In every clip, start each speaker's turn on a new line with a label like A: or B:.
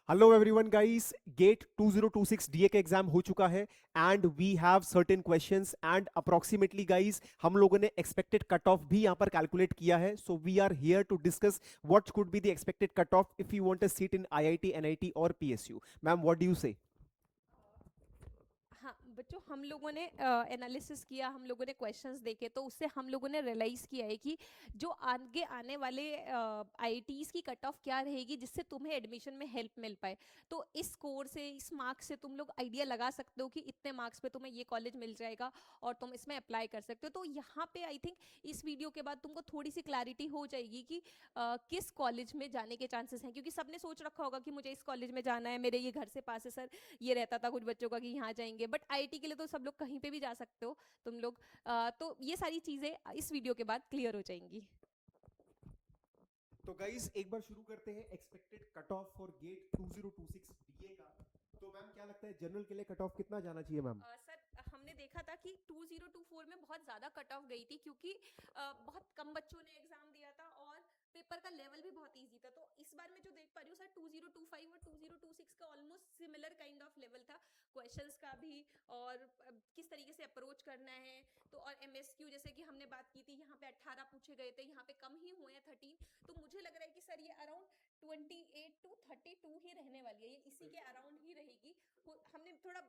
A: Hello everyone guys, GATE 2026 DA का exam हो चुका है and we have certain questions and approximately guys हम लोगों ने एक्सपेक्टेड कट ऑफ भी यहां पर कैलकुलेट किया है. So we are here to discuss what could be the expected cut off if you want a seat in IIT, NIT और PSU. Ma'am, what do you say?
B: हाँ बच्चों, हम लोगों ने एनालिसिस किया, हम लोगों ने क्वेश्चंस देखे, तो उससे हम लोगों ने रियलाइज किया है कि जो आगे आने वाले आईआईटीज की कट ऑफ क्या रहेगी जिससे तुम्हें एडमिशन में हेल्प मिल पाए. तो इस स्कोर से, इस मार्क्स से तुम लोग आइडिया लगा सकते हो कि इतने मार्क्स पे तुम्हें ये कॉलेज मिल जाएगा और तुम इसमें अप्लाई कर सकते हो. तो यहाँ पे आई थिंक इस वीडियो के बाद तुमको थोड़ी सी क्लैरिटी हो जाएगी कि किस कॉलेज में जाने के चांसेस हैं, क्योंकि सबने सोच रखा होगा कि मुझे इस कॉलेज में जाना है, मेरे ये घर से पास है सर, ये रहता था कुछ बच्चों का कि यहाँ जाएंगे. बट आईआईटी के लिए तो सब लोग कहीं पे भी जा सकते हो तुम लोग. तो ये सारी चीजें इस वीडियो के बाद क्लियर हो जाएंगी.
A: तो गाइस एक बार शुरू करते हैं expected cut off for GATE 2026 DA का. तो मैम, क्या लगता है जनरल के लिए कट ऑफ कितना जाना चाहिए मैम?
B: सर, हमने देखा था कि 2024 में बहुत ज़्यादा कट ऑफ गई थी, क्योंकि बहुत कम बच्चों ने एग्जाम दिया था और पेपर का लेवल भी बहुत इजी था. तो इस बार मैं जो देख पा रही हूँ सर, 2025 और 2026 का almost similar kind of level था, क्वेश्चंस का भी और किस तरीके से अप्रोच करना है. तो और एमएसक्यू जैसे कि हमने बात की थी, यहाँ पे 18 पूछे गए थे, यहाँ पे कम ही हुए हैं 13. तो मुझे लग रहा है कि सर ये अराउंड 28 to 32 ही रहने वाली है, ये इसी के अराउंड ही रहेगी. हमने थोड़ा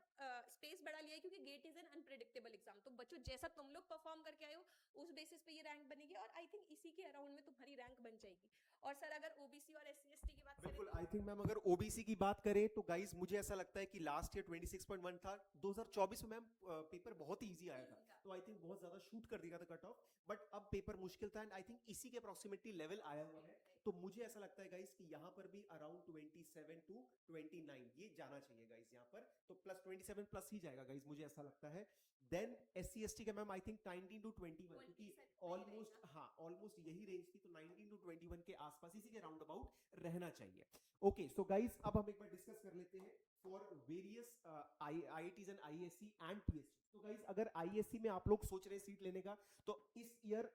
B: स्पेस बढ़ा लिया है क्योंकि GATE is an unpredictable exam. तो बच्चों, जैसा तुम लोग परफॉर्म करके आए हो उस बेसिस पे ये रैंक बनेगी, और आई थिंक इसी के अराउंड में तुम्हारी रैंक बन जाएगी. और सर, अगर ओबीसी और एससी एसटी की बात करें
A: बिल्कुल.
B: तो
A: आई थिंक मैम, अगर ओबीसी की बात करें तो गाइस मुझे ऐसा लगता है कि लास्ट ईयर 26.1 था. 2024 में मैम पेपर बहुत ही इजी आया था,
B: इजी था.
A: तो आई थिंक बहुत ज्यादा शूट कर दिया था कट ऑफ. बट अब पेपर मुश्किल था एंड आई थिंक इसी के अप्रोक्सीमेटली लेवल आया हुआ है. तो मुझे ऐसा लगता है गाइस कि यहाँ पर भी अराउंड 27 to 29 ये जाना चाहिए गाइस यहाँ पर. तो प्लस 27 प्लस ही जाएगा गाइस, मुझे ऐसा लगता है. Then S C S T का मैम आई थिंक 19 to 21, क्योंकि
B: 20 से पे ही
A: ऑलमोस्ट,
B: रहेगा.
A: हाँ, ऑलमोस्ट यही रेंज थी. तो 19 to 21 के आसपास, इसी के राउंड अबाउट रहना चाहिए. ओके, सो गाइस अब हम एक बार डिस्कस कर लेते हैं for various IITs and ISC and PSU. तो गाइस अगर आईएससी में आप लोग सोच रहे हैं सीट लेने का, तो इस year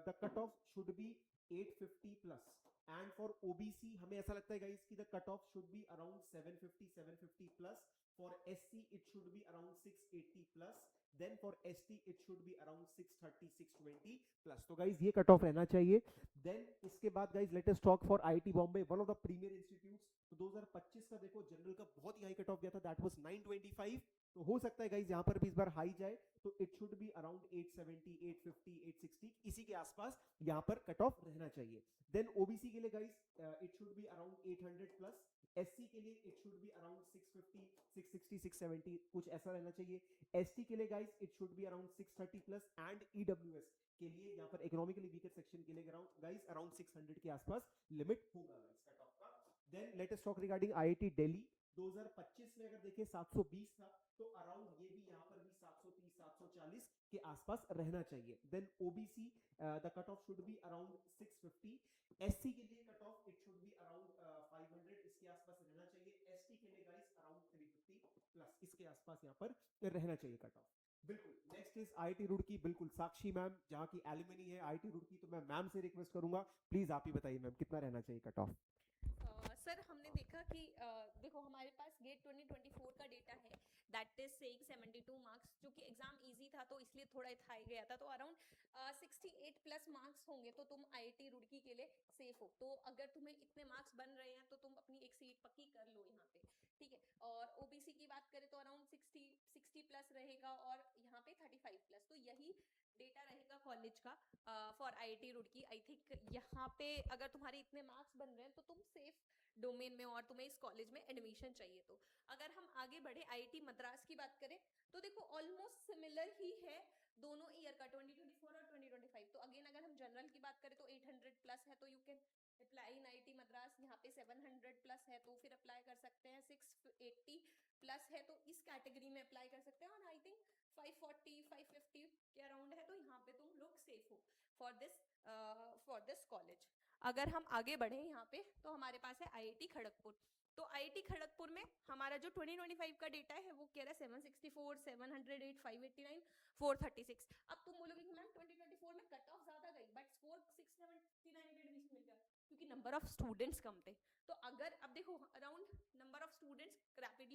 A: the cut off should be 850 plus. And for OBC हमें ऐसा लगता है गाइस कि the cut off should be around 750 plus. For SC it should be around 680 plus. Then for ST it should be around 630 620 plus. तो guys ये cut off रहना चाहिए. Then इसके बाद guys let us talk for IIT Bombay, one of the premier institutes. तो 2025 का देखो general का बहुत ही हाई कट ऑफ गया था, दैट वाज 925. तो हो सकता है गाइस यहाँ पर भी इस बार हाई जाए, तो इट शुड बी अराउंड 870 850 860, इसी के आसपास यहाँ पर कट ऑफ रहना चाहिए. देन ओबीसी के लिए guys it should be around 800 plus. SC के लिए इट शुड बी अराउंड 650 660 670, कुछ ऐसा रहना चाहिए. एसटी के लिए guys it should be around 630 plus. And EWS के लिए यहाँ पर इकोनॉमिकली वीकर सेक्शन के लिए गाइस अराउंड 600 के आसपास लिमिट होगा गाइस कट ऑफ का. Then let us talk regarding IIT Delhi. 2025 में अगर देखें 720 था, तो अराउंड ये भी यहाँ पर भी 730 740 के आसपास रहना चाहिए. Then OBC the cut off should be around 650. SC के लिए cut off it should be around 500, इसके आसपास रहना चाहिए. एसटी के लिए गाइस अराउंड 350 प्लस, इसके आसपास यहाँ पर रहना चाहिए कट ऑफ. बिल्कुल. Next is IIT Roorkee. बिल्कुल साक्षी मैम जहाँ की एलुमनी है आईआईटी रुड़की, तो मैं मैम से रिक्वेस्ट करूंगा, प्लीज आप ही बताइए मैम कितना रहना चाहिए कट ऑफ?
B: सर, हमने देखा कि देखो, हमारे पास गेट 2024 का डेटा है, दैट इज सेइंग 72 मार्क्स, जो कि एग्जाम इजी था तो इसलिए थोड़ा हाई गया था. तो अराउंड 68 प्लस मार्क्स होंगे तो तुम आईआईटी रुड़की के लिए सेफ हो. तो अगर तुम्हें इतने मार्क्स बन रहे हैं तो तुम अपनी एक सीट पक्की कर लो यहाँ पे, ठीक है. और ओबीसी की बात करें तो अराउंड 60 प्लस रहेगा, और यहाँ पे 35 प्लस. तो यही डेटा रहेगा कॉलेज का for IIT Roorkee. I think यहाँ पे अगर तुम्हारे इतने मार्क्स बन रहे हैं तो तुम सेफ डोमेन में और तुम्हें इस कॉलेज में एडमिशन चाहिए. तो अगर हम आगे बढ़े आईआईटी मद्रास की बात करें तो देखो ऑलमोस्ट सिमिलर ही है दोनों ईयर का, 2024 और 2025. तो अगेन अगर हम जनरल की बात करें तो 800 प्लस है, तो you can apply in IIT Madras. यहाँ पे 700 प्लस है तो फिर अप्लाई कर सकते हैं. 680 प्लस है तो इस कैटेगरी में अप्लाई कर सकते हैं. और आई थिंक 540 550 के अराउंड है, तो यहाँ पे तुम लोग सेफ हो फॉर दिस कॉलेज. अगर हम आगे बढ़े यहाँ पे तो हमारे पास है आईआईटी खड़गपुर. तो आईआईटी खड़गपुर में हमारा जो 2025 का डेटा है वो कह रहा है 764 708 589 436. अब तुम बोलोगे कि मैम 2024 में कट ऑफ ज्यादा गई बट स्कोर 679 एडमिशन मिल गया, क्योंकि नंबर ऑफ स्टूडेंट्स कम थे. तो अगर अब देखो अराउंड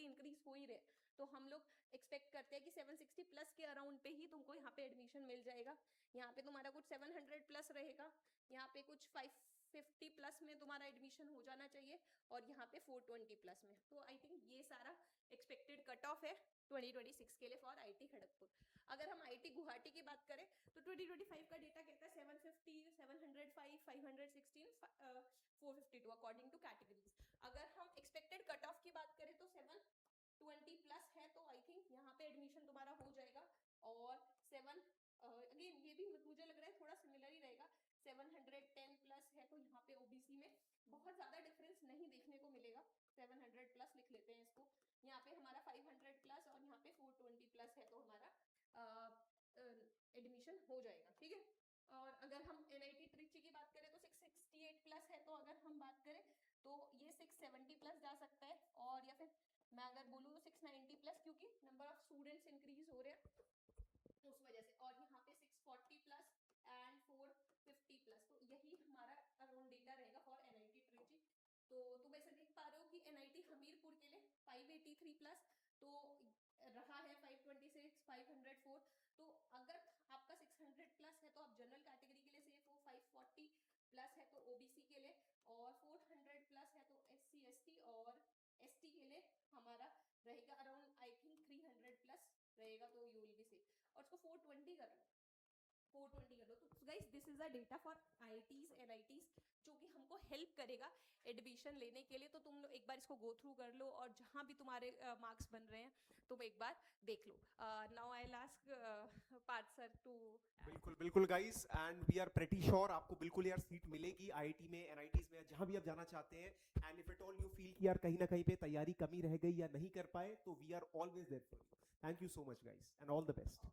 B: इंक्रीज हो ही रहे हैं, तो हम लोग एक्सपेक्ट करते हैं कि 760 प्लस के अराउंड पे ही तुमको यहाँ पे एडमिशन मिल जाएगा। यहाँ पे तुम्हारा कुछ 700 प्लस रहेगा, यहाँ पे कुछ 550 प्लस में तुम्हारा एडमिशन हो जाना चाहिए, और यहाँ पे 420 प्लस में। तो आई थिंक ये सारा एक्सपेक्टेड कट ऑफ है 2026 के लिए फॉर आईटी खड़गपुर। अगर हम आईटी गुवाहाटी की बात करें तो 2025 का डेटा कहता है 750, 705, 516, 452 अकॉर्डिंग टू कैटेगरीज। अगर हम एक्सपेक्टेड कट ऑफ की बात करें तो 720 प्लस है, तो आई थिंक यहाँ पे एडमिशन तुम्हारा हो जाएगा। और 7 अगेन ये भी मुझे लग रहा है थोड़ा सिमिलर ही रहेगा, 710 प्लस है तो यहाँ पे ओबीसी में बहुत ज्यादा डिफरेंस नहीं देखने को मिलेगा। 700 प्लस लिख लेते हैं इसको, यहाँ पे हमारा 500 प्लस और यहाँ पे 420 प्लस है, तो हमारा एडमिशन हो जाएगा, ठीक है। और अगर हम एनआईटी ट्रिची की बात करें तो 668 प्लस है, तो अगर हम बात करें तो ये 670 प्लस जा सकता है, और या फिर मैं अगर बोलूँ तो 690 प्लस, क्योंकि नंबर ऑफ स्टूडेंट्स इंक्रीज हो रहे हैं तो उस वजह से। और यहाँ पे 640 प्लस एंड 450 प्लस, तो यही हमारा अराउंड डेटा रहेगा फॉर एनआईटी ट्रिची। तो तुम ऐसे देख पा रहे हो कि एनआईटी हमीरपुर के लिए 583 प्लस तो रहा है, 526, 504। तो अगर आपका 600 प्लस है तो आप जनरल कैटेगरी के लिए सेफ हो, 540 प्लस है तो ओबीसी के लिए, और 400 प्लस है तो एससी एसटी और एसटी के लिए हमारा रहेगा अराउंड आई थिंक 300 प्लस रहेगा, तो यू विल बी सेफ। और उसको 420 कर लो, 420 कर लो। तो guys this is a data for IITs NITs जो कि हमको हेल्प करेगा एडमिशन लेने के लिए। तो तुम लोग एक बार इसको गो थ्रू कर लो, और जहाँ भी तुम्हारे मार्क्स बन रहे हैं तुम एक बार देख लो। Now I will ask Parth sir too.
A: बिल्कुल बिल्कुल guys, and we are pretty sure आपको बिल्कुल यार सीट मिलेगी आईआईटी में, एनआईटीज में, जहां भी आप जाना चाहते हैं। And if it all you feel कि यार कहीं ना कहीं पे तैयारी कमी रह गई या नहीं कर पाए, तो we are always there for you. Thank you so much guys and all the best.